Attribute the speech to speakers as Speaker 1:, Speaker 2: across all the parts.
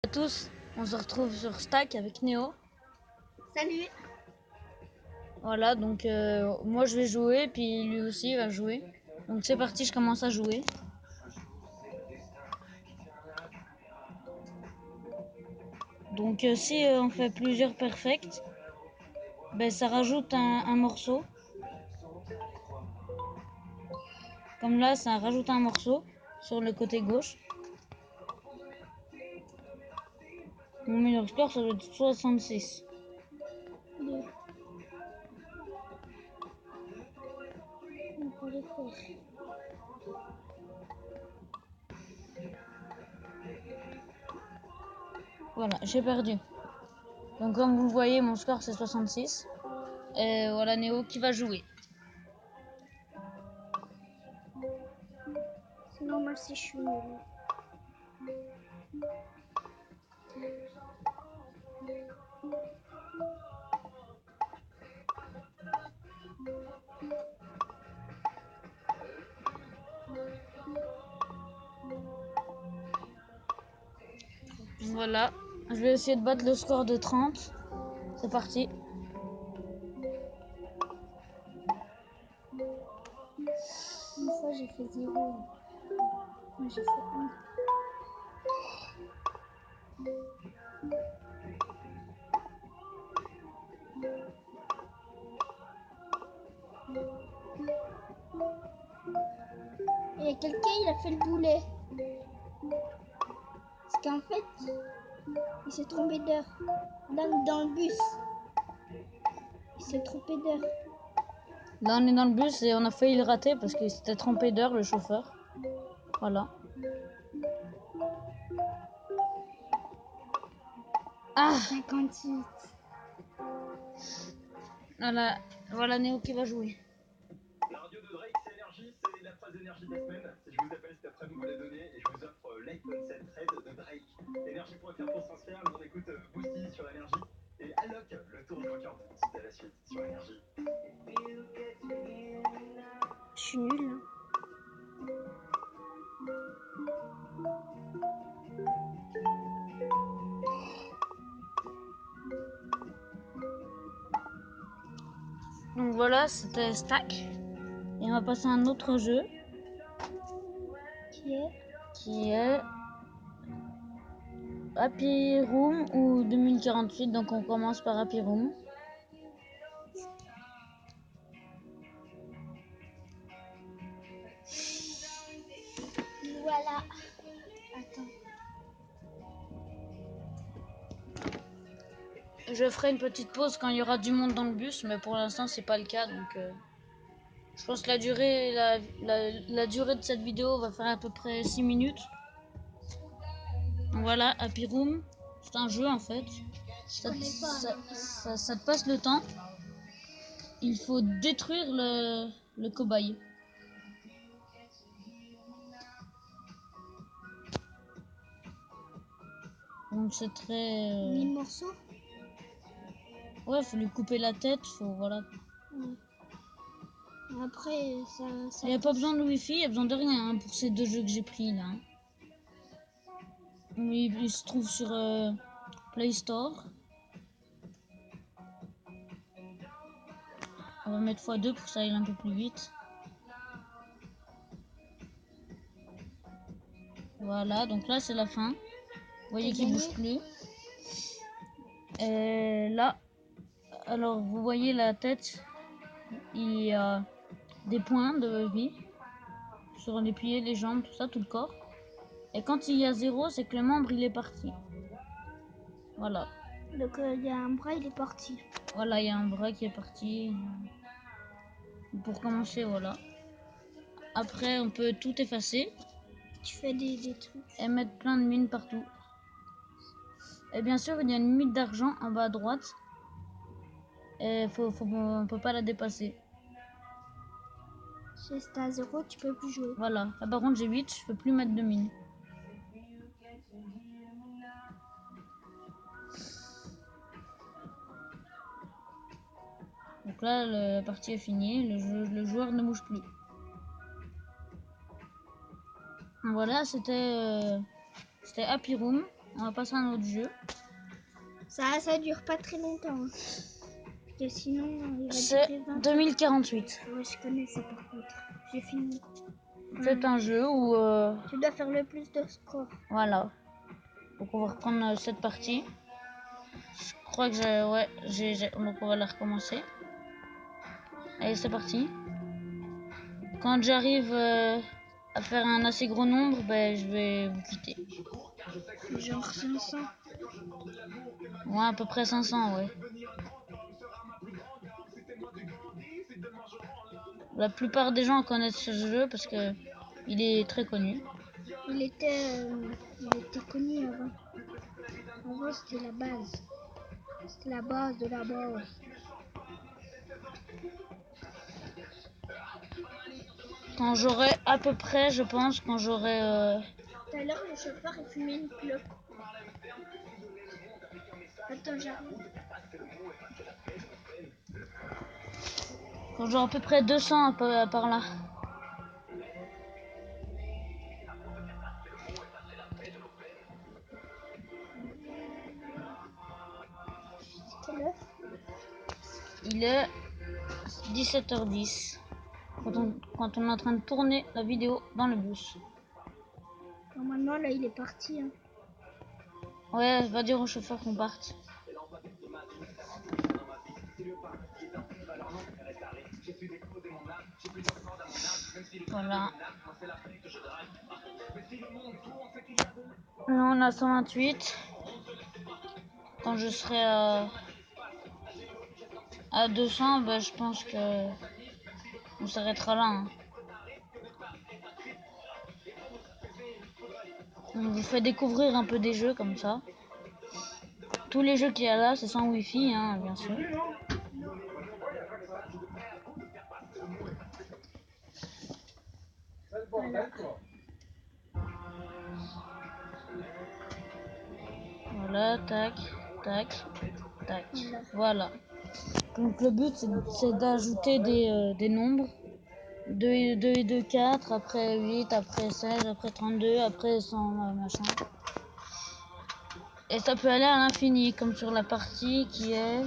Speaker 1: À tous, on se retrouve sur Stack avec Néo.
Speaker 2: Salut.
Speaker 1: Voilà, donc moi je vais jouer, puis lui aussi va jouer. Donc c'est parti, je commence à jouer. Donc si on fait plusieurs perfects, ben, ça rajoute un morceau. Comme là, ça rajoute un morceau sur le côté gauche. Mon meilleur score, ça doit être 66. Voilà, j'ai perdu. Donc comme vous le voyez, mon score c'est 66. Et voilà Néo qui va jouer.
Speaker 2: C'est normal si je suis nulle.
Speaker 1: Voilà, je vais essayer de battre le score de 30. C'est parti.
Speaker 2: Une fois j'ai fait 0. Moi j'ai fait 1. Il y a quelqu'un, il a fait le boulet. Parce qu'en fait, il s'est trompé d'heure. Dans le bus. Il s'est trompé d'heure.
Speaker 1: Là on est dans le bus et on a failli le rater parce qu'il s'était trompé d'heure le chauffeur. Voilà. Ah
Speaker 2: 58.
Speaker 1: Voilà Néo qui va jouer.
Speaker 3: La radio de Drake, c'est énergie, c'est la phrase énergie de la semaine. Si je vous appelle cet après-midi, vous me la donnez et je vous offre l'iPhone 7 Red de Drake. Énergie.fr pour s'inscrire, on écoute Boosty sur énergie et Alloc, le tour du record de tout à la suite sur énergie.
Speaker 2: Je suis nulle. Hein.
Speaker 1: Donc voilà, c'était Stack. Et on va passer à un autre jeu qui est Happy Room ou 2048. Donc on commence par Happy Room.
Speaker 2: Voilà. Attends.
Speaker 1: Je ferai une petite pause quand il y aura du monde dans le bus, mais pour l'instant c'est pas le cas. Donc je pense que la durée de cette vidéo va faire à peu près 6 minutes. Donc voilà, Happy Room, c'est un jeu en fait. Ça te passe le temps. Il faut détruire le cobaye. Donc c'est très...
Speaker 2: 1000 morceaux.
Speaker 1: Ouais, faut lui couper la tête, voilà.
Speaker 2: Ouais. Après, ça
Speaker 1: Il n'y a pas besoin de wifi, il y a besoin de rien hein, pour ces deux jeux que j'ai pris là. Il se trouve sur Play Store. On va mettre x2 pour que ça aille un peu plus vite. Voilà, donc là c'est la fin. Vous voyez qu'il bouge plus. Et là, alors vous voyez la tête, il y a des points de vie sur les pieds, les jambes, tout ça, tout le corps. Et quand il y a 0, c'est que le membre il est parti. Voilà.
Speaker 2: Donc il y a un bras, il est parti.
Speaker 1: Voilà, il y a un bras qui est parti. Pour commencer, voilà. Après, on peut tout effacer.
Speaker 2: Tu fais des trucs.
Speaker 1: Et mettre plein de mines partout. Et bien sûr, il y a une mine d'argent en bas à droite. Et on peut pas la dépasser.
Speaker 2: Si t'es à 0, tu peux plus jouer.
Speaker 1: Voilà. Là, par contre, j'ai 8, je peux plus mettre de mine. Donc là, la partie est finie. Le joueur ne bouge plus. Voilà, c'était Happy Room. On va passer à un autre jeu.
Speaker 2: Ça dure pas très longtemps. Hein. Parce que sinon, il va
Speaker 1: C'est
Speaker 2: durer 20 ans.
Speaker 1: 2048.
Speaker 2: Ouais, je connais ça par contre. J'ai fini.
Speaker 1: C'est un jeu où...
Speaker 2: Tu dois faire le plus de score.
Speaker 1: voilà. Donc on va reprendre cette partie. Je crois que donc on va la recommencer. Allez, c'est parti. Quand j'arrive à faire un assez gros nombre, ben, je vais vous quitter.
Speaker 2: Genre 500.
Speaker 1: Ouais, à peu près 500, ouais. La plupart des gens connaissent ce jeu parce que il est très connu.
Speaker 2: Il était connu avant. Avant, c'était la base. C'était la base de la base.
Speaker 1: Quand j'aurai à peu près, je pense, quand j'aurai...
Speaker 2: Tout à l'heure, le chauffeur il fumait une clope. Attends, j'arrive.
Speaker 1: Quand j'aurai à peu près 200 par là.
Speaker 2: Quelle heure?
Speaker 1: Il est 17h10. Quand on est en train de tourner la vidéo dans le bus.
Speaker 2: Normalement, là, il est parti. Hein.
Speaker 1: Ouais, va dire au chauffeur qu'on parte. Voilà. Là, on a 128. Quand je serai à 200, ben, je pense que on s'arrêtera là. Hein. On vous fait découvrir un peu des jeux comme ça. Tous les jeux qu'il y a là, c'est sans wifi, hein, bien sûr.
Speaker 2: Voilà.
Speaker 1: Voilà, tac, tac, tac. Voilà. Donc le but, c'est d'ajouter des nombres. 2 et 2, 4, après 8, après 16, après 32, après 100, machin. Et ça peut aller à l'infini, comme sur la partie qui est...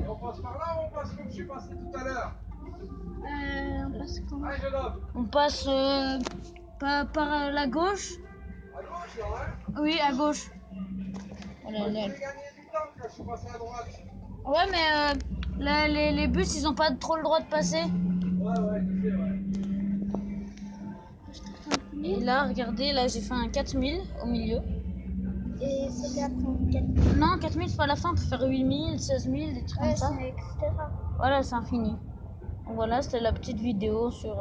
Speaker 4: On passe par là ou on passe comme je suis passé tout à l'heure?
Speaker 2: On passe comment?
Speaker 4: Allez, jeune homme.
Speaker 1: On passe par la gauche.
Speaker 4: À gauche, là, hein?
Speaker 1: Oui, à gauche. Voilà,
Speaker 4: J'ai
Speaker 1: là.
Speaker 4: gagné du temps quand je suis passé à droite.
Speaker 1: Ouais, mais là, les bus, ils ont pas trop le droit de passer.
Speaker 4: Ouais, je sais, ouais.
Speaker 1: Et là, regardez, là, j'ai fait un 4000 au milieu.
Speaker 2: Et c'est là qu'on 4000.
Speaker 1: Non, 4000, c'est pas la fin, on peut faire 8000, 16000, des trucs comme ça.
Speaker 2: C'est etc.
Speaker 1: Voilà, c'est infini. Donc voilà, c'était la petite vidéo sur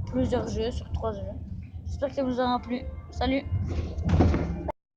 Speaker 1: plusieurs jeux, sur 3 jeux. J'espère que ça vous aura plu. Salut!